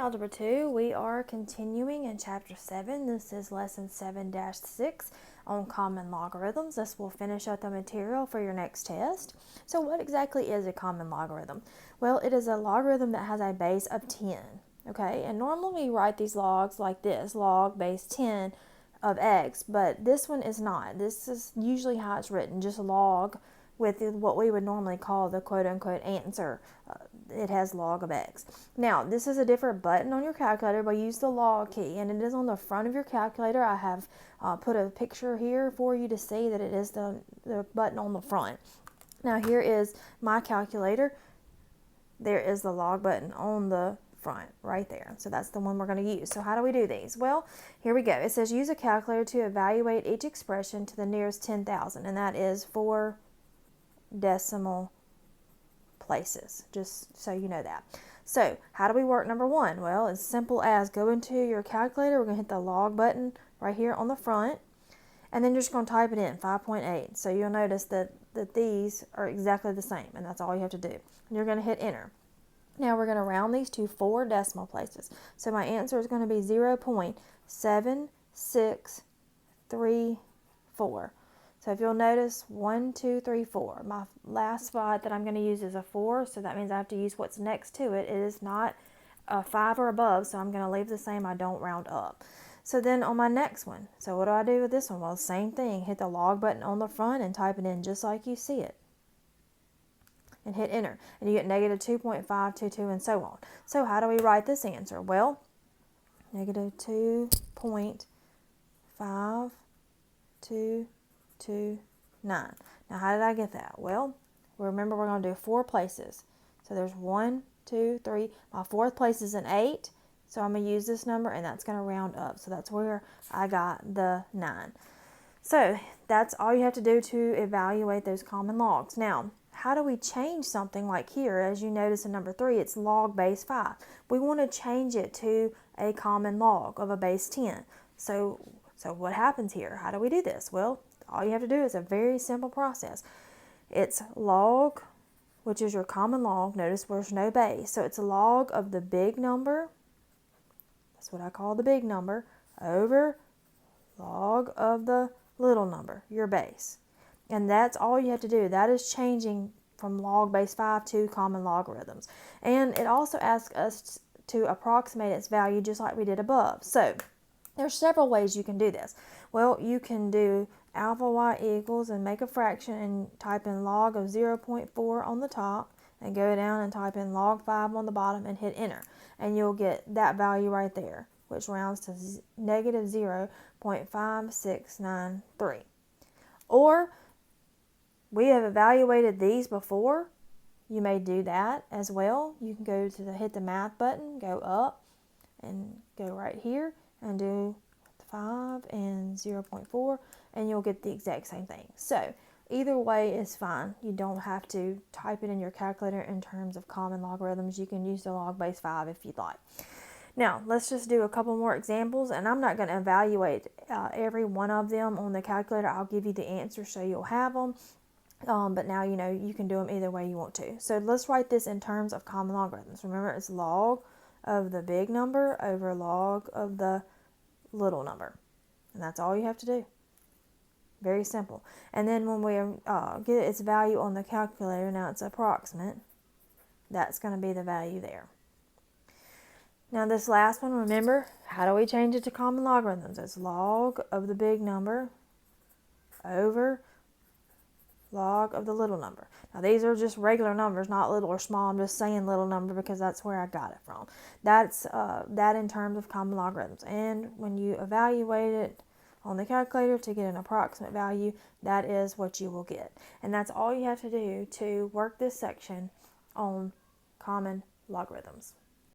Algebra 2, we are continuing in Chapter 7. This is Lesson 7-6 on Common Logarithms. This will finish up the material for your next test. So what exactly is a common logarithm? Well, it is a logarithm that has a base of 10. Okay, and normally we write these logs like this, log base 10 of x, but this one is not. This is usually how it's written, just log with what we would normally call the quote-unquote answer. It has log of x. Now, this is a different button on your calculator, but use the log key, and it is on the front of your calculator. I have put a picture here for you to see that it is the button on the front. Now, here is my calculator. There is the log button on the front right there. So that's the one we're going to use. So how do we do these? Well, here we go. It says use a calculator to evaluate each expression to the nearest 10,000, and that is 4 decimal places, just so you know that. So how do we work number one? Well, it's simple as go into your calculator. We're going to hit the log button right here on the front, and then you're just going to type it in, 5.8. So you'll notice that these are exactly the same, and that's all you have to do. And you're going to hit enter. Now we're going to round these to 4 decimal places. So my answer is going to be 0.7634. So if you'll notice, 1, 2, 3, 4. My last spot that I'm going to use is a 4, so that means I have to use what's next to it. It is not a 5 or above, so I'm going to leave the same. I don't round up. So then on my next one, so what do I do with this one? Well, same thing. Hit the log button on the front and type it in just like you see it. And hit enter. And you get negative 2.522 and so on. So how do we write this answer? Well, negative 2.522. 9. Now, how did I get that? Well, remember we're going to do 4 places. So there's 1, 2, 3. My fourth place is an 8. So I'm going to use this number, and that's going to round up. So that's where I got the 9. So that's all you have to do to evaluate those common logs. Now, how do we change something like here? As you notice in number 3, it's log base 5. We want to change it to a common log of a base 10. So what happens here? How do we do this? Well, all you have to do is a very simple process. It's log, which is your common log. Notice there's no base. So it's a log of the big number. That's what I call the big number. Over log of the little number, your base. And that's all you have to do. That is changing from log base 5 to common logarithms. And it also asks us to approximate its value just like we did above. So there's several ways you can do this. Well, you can do alpha y equals and make a fraction and type in log of 0.4 on the top and go down and type in log 5 on the bottom and hit enter. And you'll get that value right there, which rounds to negative 0.5693. Or we have evaluated these before. You may do that as well. You can go to hit the math button, go up and go right here and do 5 and 0.4, and you'll get the exact same thing. So either way is fine. You don't have to type it in your calculator in terms of common logarithms. You can use the log base 5 if you'd like. Now, let's just do a couple more examples, and I'm not going to evaluate every one of them on the calculator. I'll give you the answers so you'll have them. But now you know you can do them either way you want to. So let's write this in terms of common logarithms. Remember, it's log of the big number over log of the little number. And that's all you have to do. Very simple. And then when we get its value on the calculator, now it's approximate, that's going to be the value there. Now this last one, remember, how do we change it to common logarithms? It's log of the big number over log of the little number. Now these are just regular numbers, not little or small. I'm just saying little number because that's where I got it from. That's that in terms of common logarithms. And when you evaluate it on the calculator to get an approximate value, that is what you will get. And that's all you have to do to work this section on common logarithms.